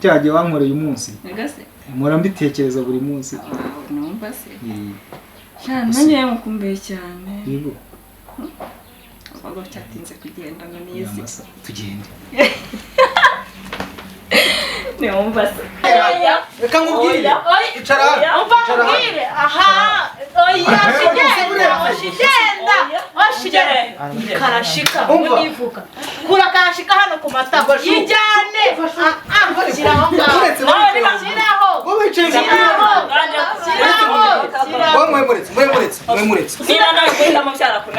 cyagiye wankoreye umunsi Ngase mpora mbitekereza buri munsi numva se nanjye mukumbuye cyane yego abagabo cyatinze kugenda ngo nizi tugende numva se reka nkubwire icara nkubwire aha oya shigenda karashika nivuga kura karashika hano ku matako yijyane shiraho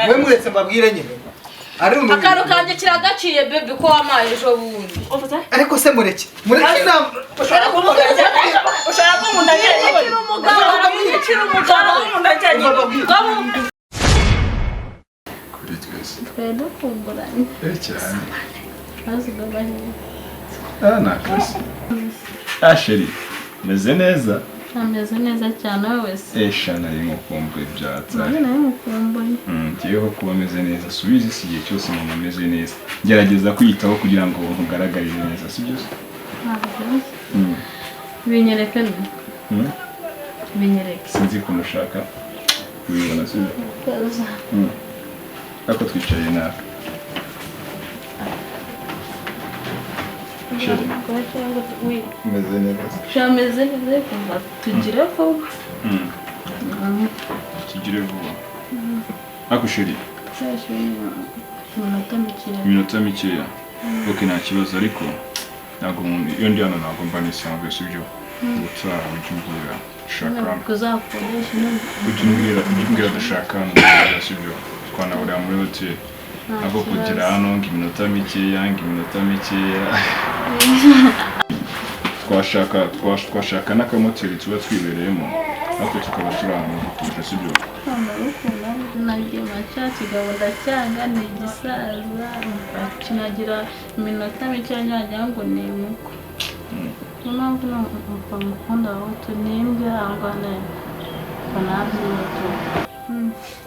mwemuretse mbabwire nyine akaru kanje kiragaciye bebe ko wamaye ejo bundi ariko se mureke inama ushaka Sheri, meze neza? Ameze neza cyane wese. Nari mukumbuye byatsa. Nari mukumbuye. Ngiyeho kuba meze neza. Subiza iki gihe cyose mama ameze neza. Gerageza kwiyitaho kugira ngo ugaragarire neza, sibyo? Binyereke ni. Binyereke. Sinzi ko nushaka kubibona sibyo? Kaza. Ako twicaye nawe. Meze neza. Shameze neza kumva tugire vuba. Tugire vuba. Ako Sheri. Minota mikeya. Okay, nta kibazo ariko ntabwo iyo ndi hano ntabwo mba nisanzwe sibyo? Gutaha ucyumvira shaka. Kuzakoresha ucyumvira ndashaka n'ubwo sibyo? Twanahurira muri hotel. Ntabwo kugira hano iminota mikeya. Twashaka n'akamoteri tuba twibereyemo ariko tukaba turi ahantu hatuje sibyo? nagiye macati gahunda cyanga ni igisaza kinagira iminota mike njya ngo ni muko mpamvu mukunda aho tunembwe angana banabyiyeto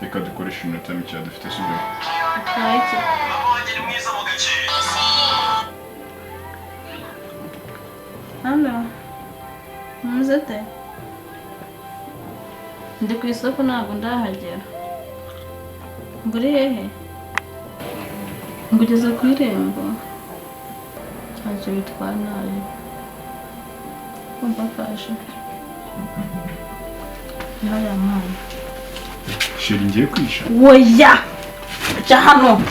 reka dukoresha iminota mike dufite sibyo? Kayiki Halo Muzete Ndi ku isoko ntabwo ndahagera Nguri hehe Ngugeze ku irembo Ntacyo bitwara nabi Kumva kaje Haya mwana Sheri ngiye kwisha Woya Acha hano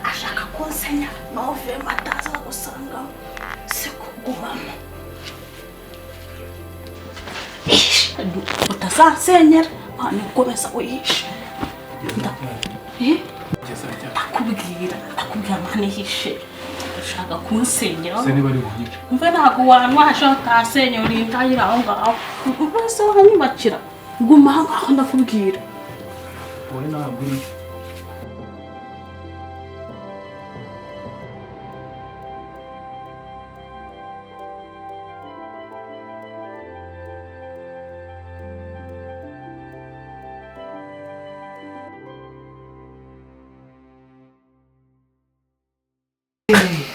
ashaka kunsenya nove mataza gusanga sikugumamo utazasenyera mwana ukomeza uyishe ndakubwira mwana yihishe ashaka kunsenyera mve ntabwo wanwasha utasenyera urintayira aho ngaho mbese wanyubakira guma aho ngaho ndakubwira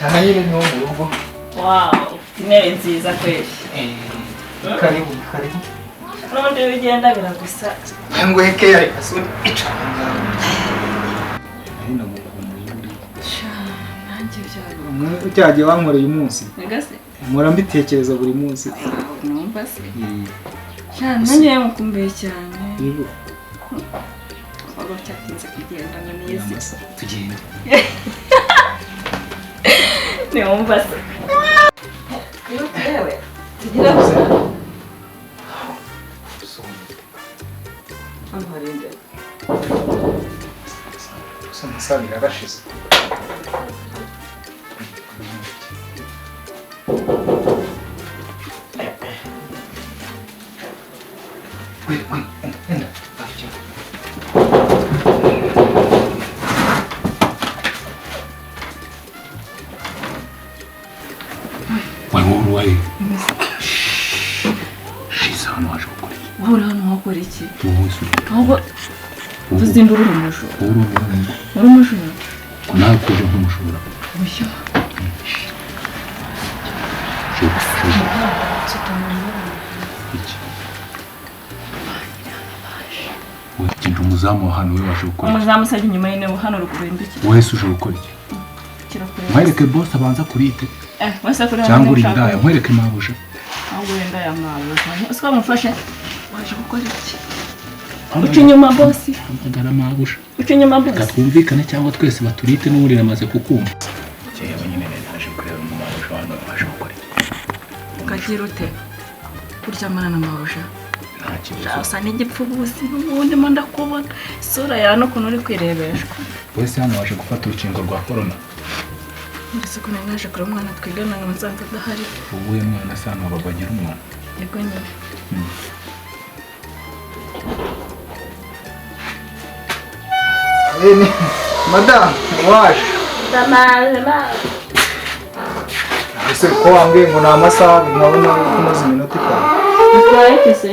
Ahayire ni mu rugo. Wow, intebe nziza kweli. Karibu. None bigenda biragusa. Ngweke yari asuni icanga. Ahina mukumbuye. Nanjye byaro. Cyagiye wankoreye umunsi. Ngase mpora mbitekereza buri munsi numva se. Nanjye mukumbuye cyane. Yego. Abagabo cyatinze kugenda ngo nizi. Tugende. Numva se. Yewe. Tugira gusa. Amharinde. Sasa masali yarashize. wowe wayi shiza hano waje gukora iki wowe uri hano wakora iki wowe se ahubwo uzindura uri umujura uri umujura ko nawe kuje nk'umujura ushya Wikindi umuzamu wa hano we waje gukora umuzamu sajya inyuma y'intebe hano rukubindukira wowe se uje gukora iki nkwereke boss abanza kurite wese kuri cyangwa uri indaya nkwereke mabuja ahubwo wenda ya mabuja usiko bamufashe waje gukora iki uca inyuma boss amagara mabuja uca inyuma boss gatwumvikane cyangwa twese baturite n'uri namaze kukumva cyangwa nyine naje kureba mu mabuja hano waje gukora iki ukagira ute kuryamana na mabuja nta kibazo usa n'igipfubuzi n'ubundi mo ndakubona isura yawe n'ukuntu uri kwirebeshwa wese hano waje gufata urukingo rwa corona ndetse ko nari naje kureba umwana twigana ngo nsanze adahari ubuye mwana se hano babagira umwana yego nyine Madame waje ese ko wambwiye ngo ni amasaha nkabona kumaze iminota itanu Utwaye se?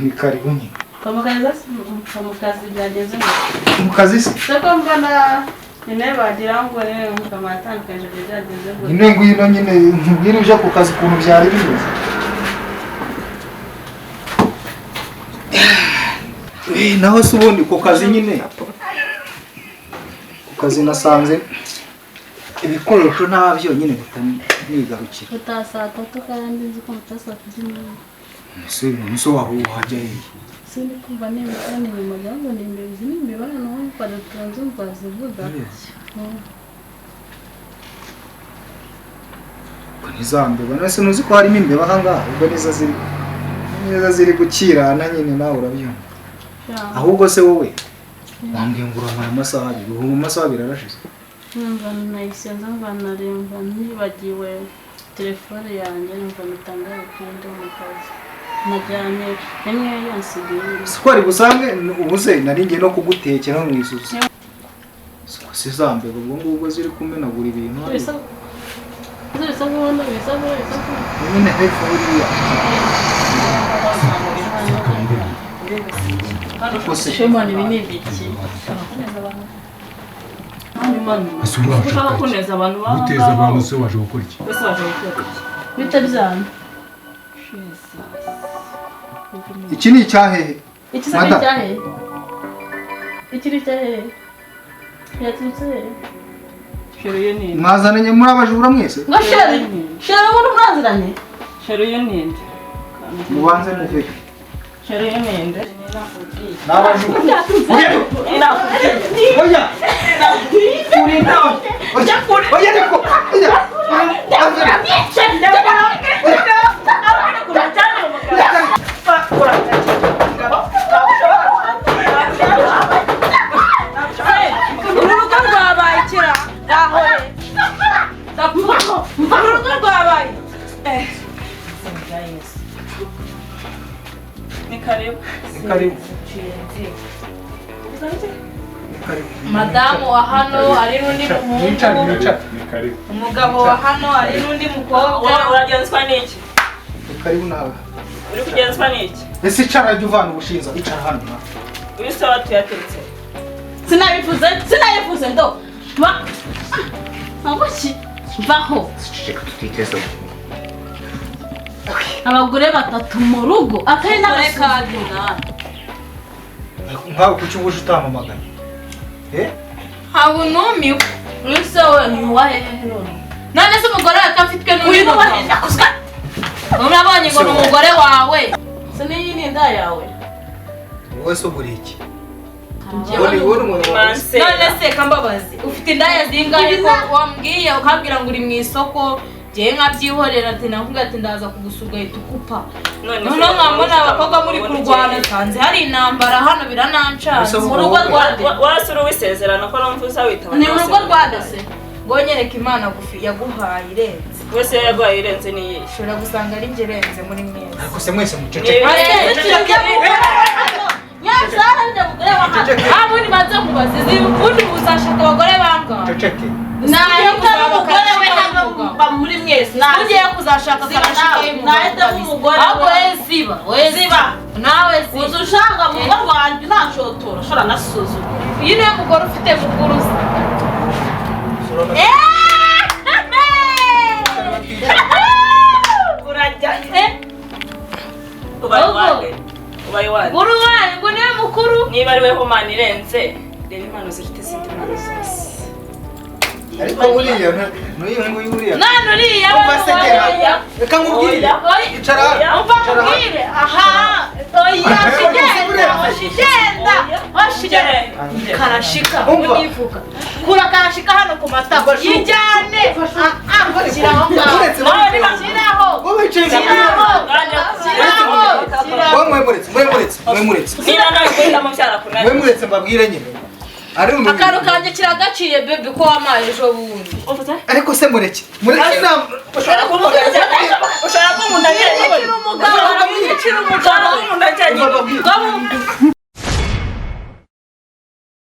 ni karibu nyine Kamukazi byageze mu kazi se soko mbona nyine bagira ngo rero mukamatandukanye byageze ngo nyine ngwino nyine mbwira uje ku kazi ukuntu byari bimeze naho se ubundi ku kazi nyine ku kazi nasanze ibikoresho ntabyo nyine bitanigarukira utasa toto kandi nzi ko mutasa kujya ese waho wajya hehe sindi kumva n'ibitani nyuma yango ni imbere n'imibara no kwa turanze mbazi vuga ko ntizambeba nase nuzi ko harimo imbeba ahangaha ubwo niza ziri gukirana nyine nawe urabyumva ahubwo se wowe wambwiye ngo uramara amasaha abiri ubu mu masaha abiri arashize numva nayisenza mvana remba nibagiwe telefone yanjye numva mitangaye kandi mu kazi najyanye rimwe yansigiye siko ari busange ubuze nari ngiye no kugutekera mu isusu se zambeba ubwo ngubwo ziri kumenagura ibintu bisa kubona nyine hepfo buriya shema ni binibiki ushaka kuneza abantu baba uteza abantu se waje gukora iki bose baje gukora iki bitabyana iki ni icyahehe iki se cyahe iki cyahe yaturutse sheruye ninde mwazananye muri abajura mwese ngo sheri umuntu mwaziranye sheruye ninde mubanze muve sheruye ninde n'abajura oya uri nawe oya ariko urugo rwabaye kira ahore urugo rwabaye ni karibu madamu wa hano ari n'undi muhungu umugabo wa hano ari n'undi mukobwa uragenzwa n'iki karibu nawe uri kugenzwa n'iki ese icara jya uvana ubushinza icara hano uyu se watuyateretse sinayifuze ndo abuki vaho abagore batatu mu rugo atari n'abasore nkawe kuki ubuje utamamaganye haba numiwe mwese we ntiwahehe none se umugore wawe afitwe n'undi mugabo urabonye ngo ni umugore wawe se n'iyi ni inda yawe wowe se ugura iki none se kambabazi ufite indaya zingahe ko wambwiye ukambwira ngo uri mu isoko ngewe nkabyihorera ati navuga ati ndaza kugusura ugahita ukupa noneho mwambona abakobwa muri kurwana nsanze hari intambara hano biranancanze mu rugo rwande warasura uwisezerano ko numvuza witaba ni mu rugo rwande se ngo nyereka imana yaguhaye irenze wese yaguhaye irenze niyi ushobora gusanga ari njye irenze muri mwese ariko se mwese muceceke nyazara njya mugore wahantu abundi banze kubaza izi ubundi uzashaka abagore bangahe muceceke nayo umugore we ugiye kuzashaka karashika y'umugore ahubwo ziba nawe uzi ushaka umugore wanjye ntashotora ushobora nasuzuma uyu niwe mugore ufite muguruza urajya ubaye wanjye uruwanyu ngo niwe mukuru niba ari we homani irenze rero impano zifite izindi mpano zose ariko buriya n'uyu nguyu buriya none uriya reka nkubwire icara umva nkubwire aha oya shigenda karashika univuga kura karashika hano ku matako yijyane shyiraho ngaho mwemuretse mbabwire nyine akantu kanjye kiragaciye bebe ko wamaye ejo bundi ariko se mureke inama ushobora kumunda